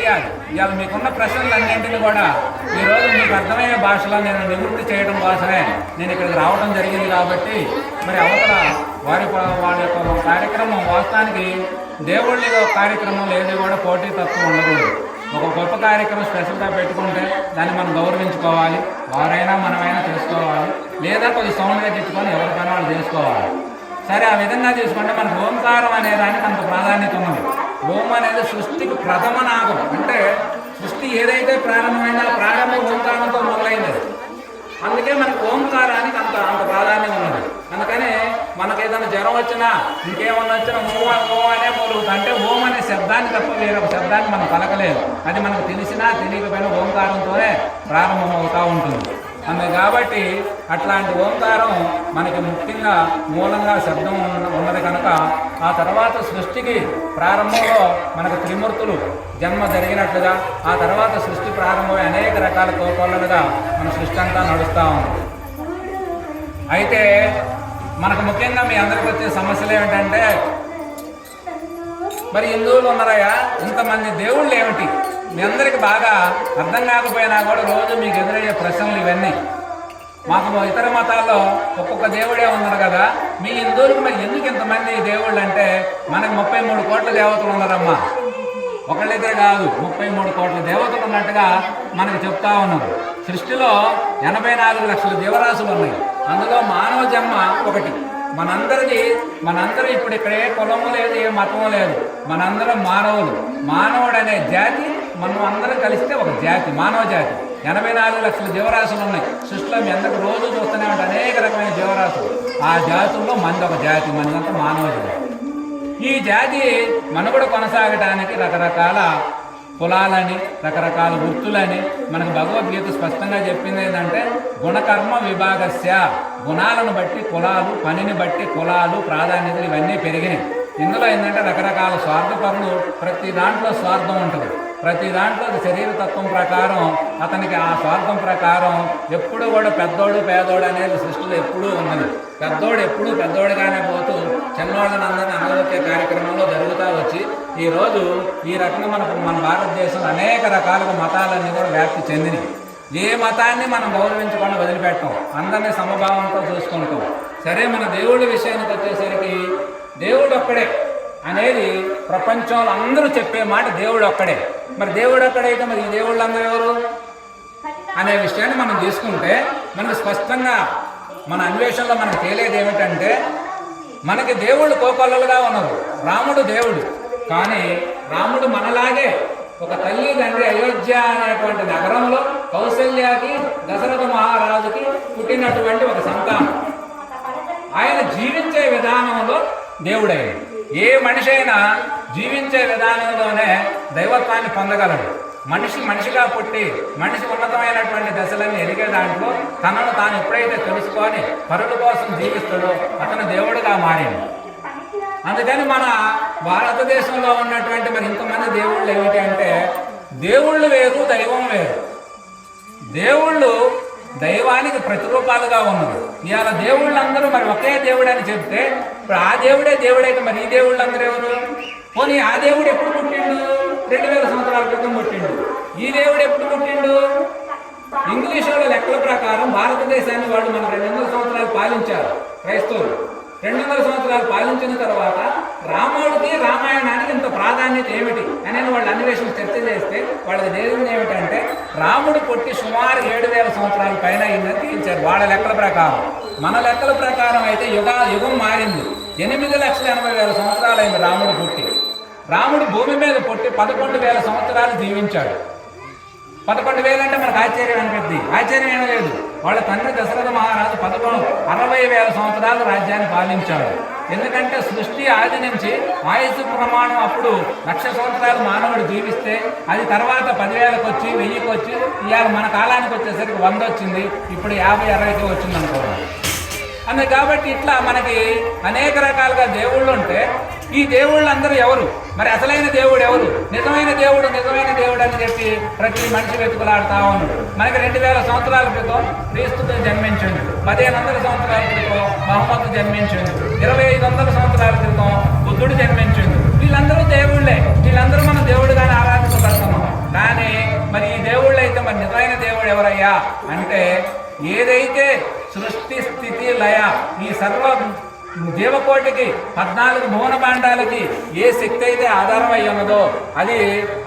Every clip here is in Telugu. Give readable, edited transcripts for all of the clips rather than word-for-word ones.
తెలియాలి. ఇవాళ మీకున్న ప్రశ్నలన్నింటినీ కూడా ఈరోజు మీకు అర్థమయ్యే భాషలో నేను నివృత్తి చేయడం కోసమే నేను ఇక్కడికి రావడం జరిగింది. కాబట్టి మరి అవతల వాళ్ళ యొక్క కార్యక్రమం వాస్తవానికి దేవుళ్ళ కార్యక్రమం ఏది కూడా పోటీతత్వం ఉండకూడదు. ఒక గొప్ప కార్యక్రమం స్పెషల్గా పెట్టుకుంటే దాన్ని మనం గౌరవించుకోవాలి. వారైనా మనమైనా చేసుకోవాలి, లేదా కొద్ది సౌండ్గా తెచ్చుకొని ఎవరికైనా వాళ్ళు చేసుకోవాలి. సరే, ఆ విధంగా తీసుకుంటే మనకు ఓంకారం అనే దానికి అంత ప్రాధాన్యత ఉన్నది. ఓం అనేది సృష్టికి ప్రథమ నాదం. అంటే సృష్టి ఏదైతే ప్రారంభమైందో ఆ ప్రారంభ ఓంకారంతో మొదలైంది. అందుకే మనకు ఓంకారానికి అంత ప్రాధాన్యం ఉన్నది. అందుకని మనకు ఏదైనా జ్వరం వచ్చినా ఇంకేమన్నా వచ్చినా ఓం అనే మొలుగుతుంది. అంటే ఓం అనే శబ్దాన్ని తప్ప వేరొక శబ్దాన్ని మనం పలకలేదు. అది మనకు తెలిసినా తెలియకపోయినా ఓంకారంతోనే ప్రారంభమవుతూ ఉంటుంది. కాబట్టి అట్లాంటి ఓంకారం మనకి ముఖ్యంగా మూలంగా శబ్దం ఉన్నది కనుక ఆ తర్వాత సృష్టికి ప్రారంభంలో మనకు త్రిమూర్తులు జన్మ జరిగినట్లుగా ఆ తర్వాత సృష్టి ప్రారంభమై అనేక రకాల కోకొల్లలుగా మన సృష్టి అంతా నడుస్తూ ఉంది. అయితే మనకు ముఖ్యంగా మీ అందరికి వచ్చే సమస్యలు ఏమిటంటే, మరి హిందువులు ఉన్నారయ్యా, ఇంతమంది దేవుళ్ళు ఏమిటి? మీ అందరికి బాగా అర్థం కాకపోయినా కూడా రోజు మీకు ఎదురయ్యే ప్రశ్నలు ఇవన్నీ. మాకు ఇతర మతాల్లో ఒక్కొక్క దేవుడే ఉన్నారు కదా, మీ హిందువులకు మరి ఎందుకు ఇంతమంది దేవుళ్ళు అంటే, మనకు 33 కోట్ల దేవతలు ఉన్నారమ్మా. ఒకళ్ళిద్దరే కాదు, 33 కోట్ల దేవతలు ఉన్నట్టుగా మనకు చెప్తా ఉన్నారు. సృష్టిలో 84 లక్షల జీవరాశులు ఉన్నాయి. అందులో మానవ జన్మ ఒకటి. మనందరూ ఇప్పుడు ఇక్కడ ఏ కులము లేదు, ఏ మతము లేదు, మనందరం మానవులు. మానవుడు అనే జాతి మనం అందరం కలిస్తే ఒక జాతి, మానవ జాతి. 84 లక్షల జీవరాశులు ఉన్నాయి సృష్టిలో. మీ అందరికి రోజు చూస్తూనే ఉంటాయి అనేక రకమైన జీవరాశులు. ఆ జాతుల్లో మంది ఒక జాతి, మనదంతా మానవ జాతి. ఈ జాతి మనుగడ కొనసాగటానికి రకరకాల కులాలని, రకరకాల వృత్తులని మనకు భగవద్గీత స్పష్టంగా చెప్పింది. ఏంటంటే గుణకర్మ విభాగస్య, గుణాలను బట్టి కులాలు, పనిని బట్టి కులాలు, ప్రాధాన్యతలు ఇవన్నీ పెరిగినాయి. ఇందులో ఏంటంటే రకరకాల స్వార్థపరులు, ప్రతి దాంట్లో స్వార్థం ఉంటుంది. ప్రతి దాంట్లో శరీర తత్వం ప్రకారం అతనికి ఆ స్వార్థం ప్రకారం ఎప్పుడు కూడా పెద్దోడు పేదోడు అనేది సృష్టిలో ఎప్పుడూ ఉన్నది. పెద్దోడు ఎప్పుడూ పెద్దోడుగానే పోతూ చిన్నోళ్ళని అందరినీ అనగొట్టే కార్యక్రమంలో జరుగుతూ వచ్చి ఈరోజు ఈ రకంగా మన భారతదేశంలో అనేక రకాలుగా మతాలన్నీ కూడా వ్యాప్తి చెందినవి. ఏ మతాన్ని మనం గౌరవించకుండా వదిలిపెట్టం, అందరినీ సమభావంతో చూసుకుంటాం. సరే, మన దేవుళ్ళ విషయానికి వచ్చేసరికి దేవుడు ఒక్కడే అనేది ప్రపంచంలో అందరూ చెప్పే మాట, దేవుడు ఒక్కడే. మరి దేవుడు ఒక్కడైతే మరి ఈ దేవుళ్ళు అందరూ ఎవరు అనే విషయాన్ని మనం తీసుకుంటే మనకు స్పష్టంగా మన అన్వేషణలో మనకు తేలేది ఏమిటంటే, మనకి దేవుళ్ళు కోకొల్లలుగా ఉన్నారు. రాముడు దేవుడు, కానీ రాముడు మనలాగే ఒక తల్లి తండ్రి అయోధ్య అనేటువంటి నగరంలో కౌసల్యాకి దశరథ మహారాజుకి పుట్టినటువంటి ఒక సంతానం. ఆయన జీవించే విధానంలో దేవుడయ్యాడు. ఏ మనిషి అయినా జీవించే విధానంలోనే దైవత్వాన్ని పొందగలడు. మనిషిగా పుట్టి మనిషి ఉన్నతమైనటువంటి దశలన్నీ ఎదిగే దాంట్లో తనను తాను ఎప్పుడైతే తెలుసుకొని పరుల కోసం జీవిస్తాడో అతను దేవుడుగా మారాడు. అందుకని మన భారతదేశంలో ఉన్నటువంటి మరి ఇంతమంది దేవుళ్ళు ఏమిటి అంటే, దేవుళ్ళు వేరు, దైవం వేరు. దేవుళ్ళు దైవానికి ప్రతిరూపాలుగా ఉన్నారు. ఇవాళ దేవుళ్ళందరూ మరి ఒకే దేవుడు అని చెప్తే, ఇప్పుడు ఆ దేవుడే దేవుడైతే మరి ఈ దేవుళ్ళందరూ ఎవరు? పోనీ ఆ దేవుడు ఎప్పుడు పుట్టిండు? 2000 సంవత్సరాల క్రితం పుట్టిండు. ఈ దేవుడు ఎప్పుడు పుట్టిండు? ఇంగ్లీష్ వాళ్ళ లెక్కల ప్రకారం భారతదేశాన్ని వాళ్ళు మన 200 సంవత్సరాలు పాలించారు క్రైస్తవులు. 200 సంవత్సరాలు పాలించిన తర్వాత రాముడికి రామాయణానికి ఇంత ప్రాధాన్యత ఏమిటి అనేది వాళ్ళు అన్వేషణ చర్చ చేస్తే వాళ్ళకి తెలియదు ఏమిటంటే, రాముడు పుట్టి సుమారు 7000 సంవత్సరాల పైన అయిందని తేల్చారు వాళ్ళ లెక్కల ప్రకారం. మన లెక్కల ప్రకారం అయితే యుగం మారింది. 8,80,000 సంవత్సరాలు అయింది రాముడు పుట్టి. రాముడు భూమి మీద పుట్టి 11,000 సంవత్సరాలు జీవించాడు. 11,000 అంటే మనకు ఆశ్చర్యం అనిపిస్తుంది. ఆశ్చర్యం ఏమీ లేదు. వాళ్ళ తండ్రి దశరథ మహారాజు 60,000 సంవత్సరాలు రాజ్యాన్ని పాలించాడు. ఎందుకంటే సృష్టి ఆది నుంచి ఆయుష్ ప్రమాణం అప్పుడు 1,00,000 సంవత్సరాలు మానవుడు జీవిస్తే అది తర్వాత 10,000కి వచ్చి 1000కి వచ్చి ఇవాళ మన కాలానికి వచ్చేసరికి 100 వచ్చింది. ఇప్పుడు 50-60కి వచ్చింది అనుకోవాలి. అందుకే కాబట్టి ఇట్లా మనకి అనేక రకాలుగా దేవుళ్ళు ఉంటే ఈ దేవుళ్ళందరూ ఎవరు? మరి అసలైన దేవుడు ఎవరు? నిజమైన దేవుడు అని చెప్పి ప్రతి మనిషి వెతుకులాడుతూ ఉన్నాడు. మనకి 2000 సంవత్సరాల క్రితం క్రీస్తు జన్మించింది. 1500 సంవత్సరాల క్రితం మహమ్మద్ జన్మించింది. 2500 సంవత్సరాల క్రితం బుద్ధుడు జన్మించింది. వీళ్ళందరూ దేవుళ్ళే. వీళ్ళందరూ మనం దేవుడుగానే ఆరాధించబడుతున్నాం. దేవుడు ఎవరయ్యా అంటే, ఏదైతే సృష్టి స్థితి లయ ఈ సర్వ జీవకోటికి 14 భువన భాండాలకి ఏ శక్తి అయితే ఆధారం అయి ఉన్నదో అది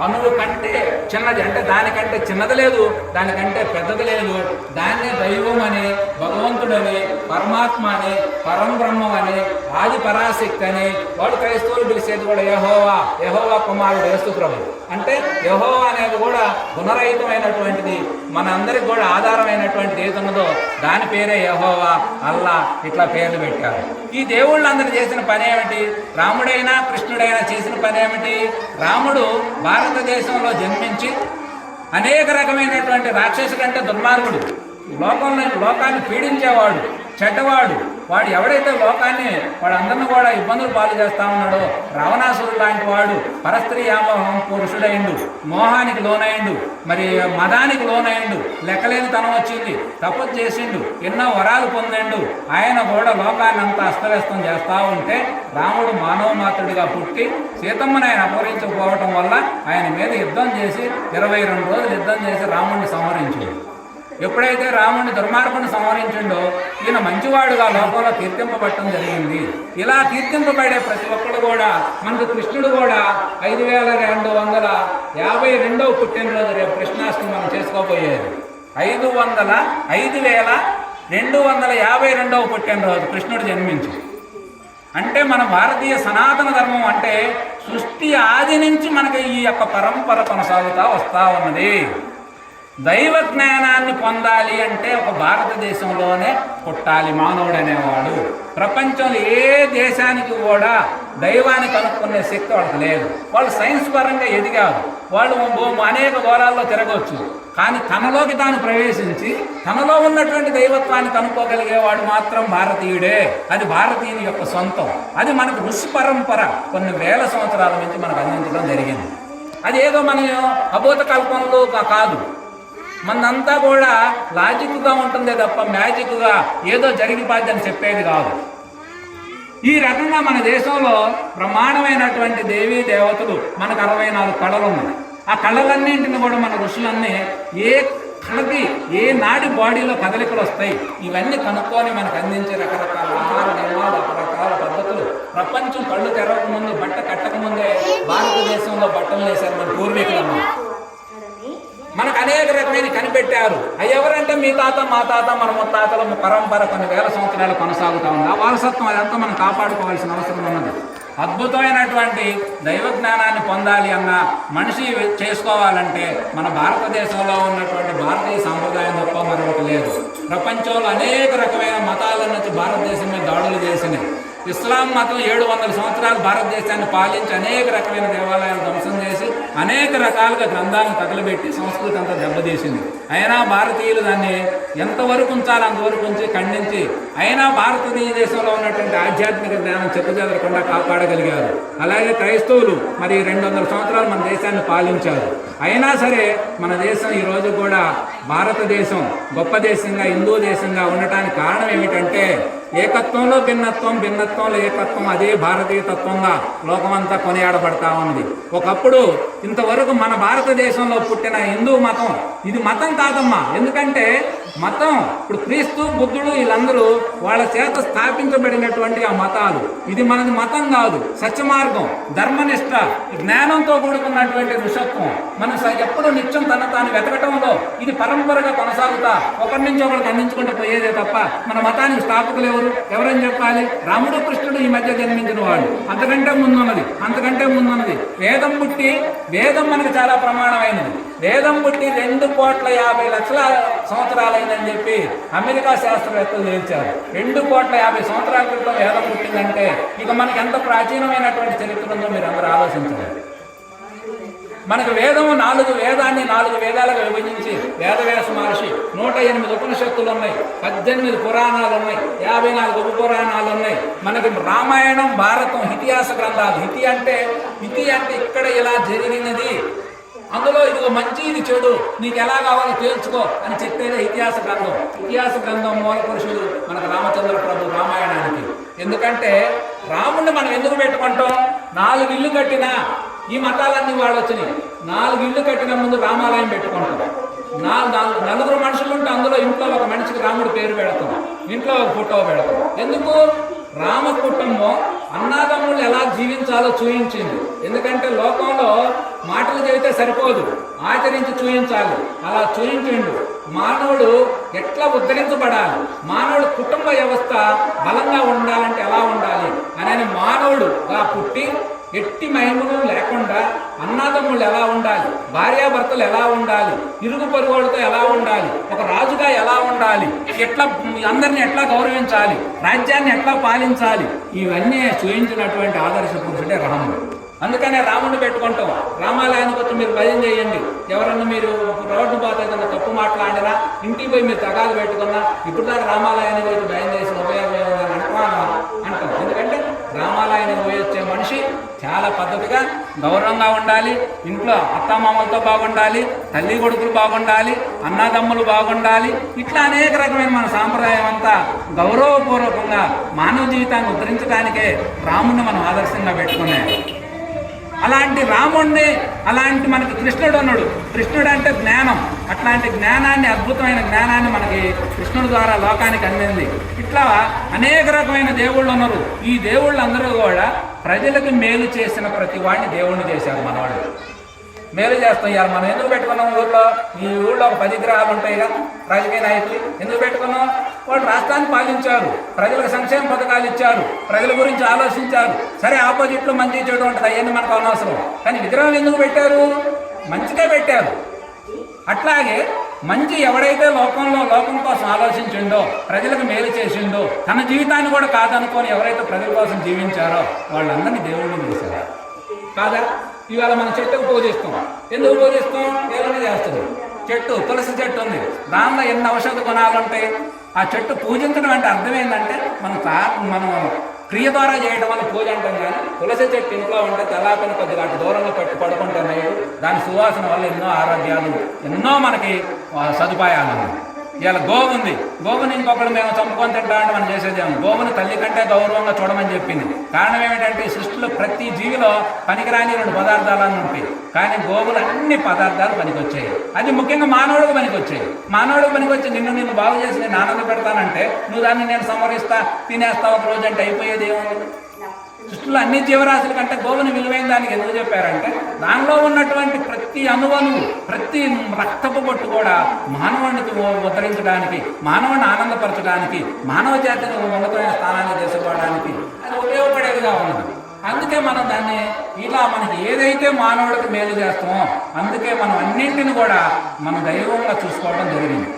అణువు కంటే చిన్నది, అంటే దానికంటే చిన్నది లేదు, దానికంటే పెద్దది లేదు. దాన్నే దైవం అని, భగవంతుడని, పరమాత్మ అని, పరం బ్రహ్మం అని, ఆది పరాశక్తి అని వాళ్ళు క్రైస్తవులు పిలిచేది కూడా యెహోవా, యెహోవా కుమారుడు యేసు ప్రభు. అంటే యెహోవా అనేది కూడా గుణరహితమైనటువంటిది, మన అందరికి కూడా ఆధారమైనటువంటిది ఏది ఉన్నదో దాని పేరే యెహోవా, అల్లా, ఇట్లా పేర్లు పెట్టారు. ఈ దేవుళ్ళందరూ చేసిన పని ఏమిటి? రాముడైనా కృష్ణుడైనా చేసిన పని ఏమిటి? రాముడు భారతదేశంలో జన్మించి అనేక రకమైనటువంటి రాక్షసుడు అంటే దుర్మార్గుడు, లోకాన్ని పీడించేవాడు, చెడ్డవాడు, వాడు ఎవడైతే లోకాన్ని వాడందరిని కూడా ఇబ్బందులు పాలు చేస్తా ఉన్నాడో రావణాసురుడు లాంటి వాడు పరస్త్రీ వ్యామోహం పురుషుడైండు, మోహానికి లోనైండు, మరి మదానికి లోనైండు, లెక్కలేని తనం వచ్చింది, తప్పు చేసిండు, ఎన్నో వరాలు పొందిండు. ఆయన కూడా లోకాన్ని అంతా అస్తవ్యస్తం చేస్తూ ఉంటే రాముడు మానవ మాతృడిగా పుట్టి సీతమ్మని ఆయన అపహరించకపోవటం వల్ల ఆయన మీద యుద్ధం చేసి 22 రోజులు యుద్ధం చేసి రాముడిని సంహరించాడు. ఎప్పుడైతే రాముడిని దుర్మార్గుని సంహరించిండో ఈయన మంచివాడుగా లోకంలో కీర్తింపబడటం జరిగింది. ఇలా కీర్తింపబడే ప్రతి ఒక్కడు కూడా మనకు కృష్ణుడు కూడా 5252వ పుట్టినరోజు రేపు కృష్ణాష్టమి మనం చేసుకోబోయేది. 5252వ పుట్టినరోజు కృష్ణుడు జన్మించి, అంటే మన భారతీయ సనాతన ధర్మం అంటే సృష్టి ఆది నుంచి మనకి ఈ యొక్క పరంపర కొనసాగుతూ వస్తూ ఉన్నది. దైవ జ్ఞానాన్ని పొందాలి అంటే ఒక భారతదేశంలోనే పుట్టాలి మానవుడు అనేవాడు. ప్రపంచంలో ఏ దేశానికి కూడా దైవాన్ని కనుక్కునే శక్తి వాళ్ళకి లేదు. వాళ్ళు సైన్స్ పరంగా ఎదిగారు, వాళ్ళు అనేక గోళాల్లో తిరగవచ్చు, కానీ తనలోకి తాను ప్రవేశించి తనలో ఉన్నటువంటి దైవత్వాన్ని కనుక్కోగలిగేవాడు మాత్రం భారతీయుడే. అది భారతీయుని యొక్క సొంతం. అది మనకు ఋషి పరంపర కొన్ని వేల సంవత్సరాల నుంచి మనకు అందించడం జరిగింది. అది ఏదో మన అభూత కల్పనలో కాదు, మనంతా కూడా లాజిక్గా ఉంటుందే తప్ప మ్యాజిక్గా ఏదో జరిగిపోద్దని చెప్పేది కాదు. ఈ రకంగా మన దేశంలో బ్రహ్మాండమైనటువంటి దేవీ దేవతలు మనకు 64 కళలు ఉన్నాయి. ఆ కళలన్నింటిని కూడా మన ఋషులన్నీ ఏ కళకి ఏ నాడి బాడీలో కదలికలు వస్తాయి ఇవన్నీ కనుక్కొని మనకు అందించే రకరకాల ఆహార నియమాలు, రకరకాల పద్ధతులు. ప్రపంచం కళ్ళు తెరవక ముందు, బట్ట కట్టక ముందే భారతదేశంలో బట్టలు వేశారు మన పూర్వీకులమ్మ. మనకు అనేక రకమైన కనిపెట్టారు. అవి ఎవరంటే మీ తాత, మా తాత, మన ముత్తాతల పరంపర కొన్ని వేల సంవత్సరాలు కొనసాగుతూ ఉంది. ఆ వారసత్వం అదంతా మనం కాపాడుకోవాల్సిన అవసరం ఉన్నది. అద్భుతమైనటువంటి దైవ జ్ఞానాన్ని పొందాలి అన్న మనిషి చేసుకోవాలంటే మన భారతదేశంలో ఉన్నటువంటి భారతీయ సాంప్రదాయం తప్ప మరొకటి లేదు. ప్రపంచంలో అనేక రకమైన మతాల నుంచి భారతదేశం మీద దాడులు చేసినాయి. ఇస్లాం మతం 700 సంవత్సరాలు భారతదేశాన్ని పాలించి అనేక రకమైన దేవాలయాలు ధ్వంసం చేసి అనేక రకాలుగా గ్రంథాలను తగలబెట్టి సంస్కృతి అంతా దెబ్బతీసింది. అయినా భారతీయులు దాన్ని ఎంతవరకు ఉంచాలో అంతవరకు ఉంచి ఖండించి అయినా భారతీయ దేశంలో ఉన్నటువంటి ఆధ్యాత్మిక జ్ఞానం చెప్పుచెదరకుండా కాపాడగలిగారు. అలాగే క్రైస్తవులు మరి 200 సంవత్సరాలు మన దేశాన్ని పాలించారు. అయినా సరే మన దేశం ఈరోజు కూడా భారతదేశం గొప్ప దేశంగా, హిందూ దేశంగా ఉండటానికి కారణం ఏమిటంటే ఏకత్వంలో భిన్నత్వం, భిన్నత్వంలో ఏకత్వం, అదే భారతీయ తత్వంగా లోకమంతా కొనియాడబడతా ఉంది. ఒకప్పుడు ఇంతవరకు మన భారతదేశంలో పుట్టిన హిందూ మతం ఇది మతం కాదమ్మా. ఎందుకంటే మతం ఇప్పుడు క్రీస్తు, బుద్ధుడు వీళ్ళందరూ వాళ్ళ చేత స్థాపించబడినటువంటి ఆ మతాలు. ఇది మనది మతం కాదు, సత్య మార్గం, ధర్మనిష్ట, జ్ఞానంతో కూడుకున్నటువంటి ఋషత్వం. మనం ఎప్పుడు నిత్యం తన తాను వెతకటంలో ఇది పరంపరగా కొనసాగుతా ఒకరి నుంచి ఒకరికి అందించుకుంటూ పోయేదే తప్ప మన మతానికి స్థాపకులు ఎవరని చెప్పాలి? రాముడు, కృష్ణుడు ఈ మధ్య జన్మించిన వాళ్ళు. అంతకంటే ముందున్నది వేదం పుట్టి, వేదం మనకు చాలా ప్రమాణమైనది. వేదం పుట్టి 2,50,00,000 సంవత్సరాలైందని చెప్పి అమెరికా శాస్త్రవేత్తలు తేల్చారు. 2,50,00,000 సంవత్సరాల క్రితం వేదం పుట్టిందంటే ఇక మనకి ఎంత ప్రాచీనమైనటువంటి చరిత్ర ఉందో మీరు అందరూ ఆలోచించాలి. మనకు వేదము 4 వేదాలుగా విభజించి వేదవ్యాస మహర్షి 108 ఉపనిషత్తులు ఉన్నాయి, 18 పురాణాలు ఉన్నాయి, 54 ఉపపురాణాలు ఉన్నాయి. మనకి రామాయణం, భారతం ఇతిహాస గ్రంథాలు. ఇతి అంటే ఇక్కడ ఇలా జరిగినది, అందులో ఇదిగో మంచి ఇది చెడు, నీకు ఎలా కావాలో తేల్చుకో అని చెప్పేదే ఇతిహాస గ్రంథం మూల పురుషుడు మనకు రామచంద్ర ప్రభు రామాయణానికి. ఎందుకంటే రాముడిని మనం ఎందుకు పెట్టుకుంటాం? 4 ఇళ్ళు కట్టినా ఈ మతాలన్నీ వాడు వచ్చినాయి. 4 ఇళ్ళు కట్టిన ముందు రామాలయం పెట్టుకుంటాం. నలుగురు మనుషులు ఉంటే అందులో ఇంట్లో ఒక మనిషికి రాముడి పేరు పెడతాం, ఇంట్లో ఒక ఫోటో పెడతాం. ఎందుకు? రామ కుటుంబం అన్నాదమ్ములు ఎలా జీవించాలో చూయించింది. ఎందుకంటే లోకంలో మాటలు చెబితే సరిపోదు, ఆచరించి చూయించాలి. అలా చూయించిండు. మానవుడు ఎట్లా ఉద్ధరించబడాలి, మానవుడు కుటుంబ వ్యవస్థ బలంగా ఉండాలంటే ఎలా ఉండాలి అనేది మానవుడుగా పుట్టి ఎట్టి మహిమలు లేకుండా అన్నాదమ్ముళ్ళు ఎలా ఉండాలి, భార్యాభర్తలు ఎలా ఉండాలి, ఇరుగు పొరుగులతో ఎలా ఉండాలి, ఒక రాజుగా ఎలా ఉండాలి, ఎట్లా అందరిని ఎట్లా గౌరవించాలి, రాజ్యాన్ని ఎట్లా పాలించాలి, ఇవన్నీ చూయించినటువంటి ఆదర్శ పురుషుడే రాముడు. అందుకనే రాముడిని పెట్టుకుంటాం. రామాలయానికి వచ్చి మీరు భయం చేయండి. ఎవరన్నా మీరు రోడ్డు పోత ఏదన్నా తప్పు మాట్లాడినా, ఇంటికి పోయి మీరు తగాదు పెట్టుకున్నా, ఇప్పుడు దాకా రామాలయానికి పోయి భయం చేసిన ఉపయోగం అంటాం. ఎందుకంటే రామాలయానికి పోయి వచ్చే మనిషి చాలా పద్ధతిగా గౌరవంగా ఉండాలి, ఇంట్లో అత్తమామలతో బాగుండాలి, తల్లి కొడుకులు బాగుండాలి, అన్నదమ్ములు బాగుండాలి. ఇట్లా అనేక రకమైన మన సాంప్రదాయం అంతా గౌరవపూర్వకంగా మానవ జీవితాన్ని ఉద్ధరించడానికే రాముడిని మనం ఆదర్శంగా పెట్టుకున్నాం. అలాంటి రాముడిని, అలాంటి మనకి కృష్ణుడు అన్నాడు. కృష్ణుడు అంటే జ్ఞానం. అట్లాంటి జ్ఞానాన్ని, అద్భుతమైన జ్ఞానాన్ని మనకి కృష్ణుడి ద్వారా లోకానికి అందింది. ఇట్లా అనేక రకమైన దేవుళ్ళు ఉన్నారు. ఈ దేవుళ్ళందరూ కూడా ప్రజలకు మేలు చేసిన ప్రతి వాడిని దేవుణ్ణి చేశారు. మనవాళ్ళు మేలు చేస్తాం. ఇవాళ మనం ఎందుకు పెట్టుకున్నాం? ఊళ్ళో ఈ ఊళ్ళో ఒక 10 గ్రహాలు ఉంటాయి కదా రాజకీయ నాయకులు. ఎందుకు పెట్టుకున్నాం? వాళ్ళు రాష్ట్రాన్ని పాలించారు, ప్రజలకు సంక్షేమ పథకాలు ఇచ్చారు, ప్రజల గురించి ఆలోచించారు. సరే, ఆపోజిట్లో మంచి చెడు ఉంటుంది, అవన్నీ మనకు అనవసరం. కానీ విగ్రహం ఎందుకు పెట్టారు? మంచిగా పెట్టారు. అట్లాగే మంచి ఎవడైతే లోకం కోసం ఆలోచించిండో, ప్రజలకు మేలు చేసిండో, తన జీవితాన్ని కూడా కాదనుకొని ఎవరైతే ప్రజల కోసం జీవించారో వాళ్ళందరినీ దేవుళ్ళని చేశారు కాదా? ఇవాళ మనం చెట్టుకు పూజిస్తాం. ఎందుకు పూజిస్తాం? దేవుని చేస్తుంది. చెట్టు, తులసి చెట్టు ఉంది, దానిలో ఎన్ని ఔషధ గుణాలు ఉంటాయి. ఆ చెట్టు పూజించడం అంటే అర్థం ఏంటంటే మనం క్రియ ద్వారా చేయడం వల్ల పూజ అంటాం. కానీ తులసి చెట్టు ఇంట్లో ఉంటే తెల్లాపని కొద్దిగా అటు దూరంలో పెట్టి పడుకుంటున్నాయి. దాని సువాసన వల్ల ఎన్నో ఆరోగ్యాలు, ఎన్నో మనకి సదుపాయాలు ఉన్నాయి. ఇవాళ గోవు ఉంది, గోవుని ఇంకొకరు మేము చంపుకొని తింటామంటే మనం చేసేదేమో. గోవుని తల్లి కంటే గౌరవంగా చూడమని చెప్పింది. కారణం ఏమిటంటే ఈ సృష్టిలో ప్రతి జీవిలో పనికిరాని 2 పదార్థాలను ఉంటాయి, కానీ గోవులు అన్ని పదార్థాలు పనికొచ్చాయి. అది ముఖ్యంగా మానవుడికి పనికొచ్చాయి. మానవుడికి పనికొచ్చి నిన్ను బాగు చేసి నేను ఆనంద పెడతానంటే నువ్వు దాన్ని నేను సంవరిస్తా, తినేస్తా ఒక రోజు అంటే అయిపోయేది ఏముంది? సృష్టిలో అన్ని జీవరాశుల కంటే గోవుని విలువైన దానికి ఎందుకు చెప్పారంటే దానిలో ఉన్నటువంటి ప్రతి అణువణువు, ప్రతి రక్తపు బొట్టు కూడా మానవునికి ఉద్ధరించడానికి, మానవుని ఆనందపరచడానికి, మానవ జాతిని ఉన్నతమైన స్థానాన్ని తీసుకోవడానికి అది ఉపయోగపడేదిగా ఉన్నది. అందుకే మనం దాన్ని ఇలా మనకి ఏదైతే మానవుడికి మేలు చేస్తామో అందుకే మనం అన్నింటిని కూడా మన దైవంగా చూసుకోవడం జరిగింది.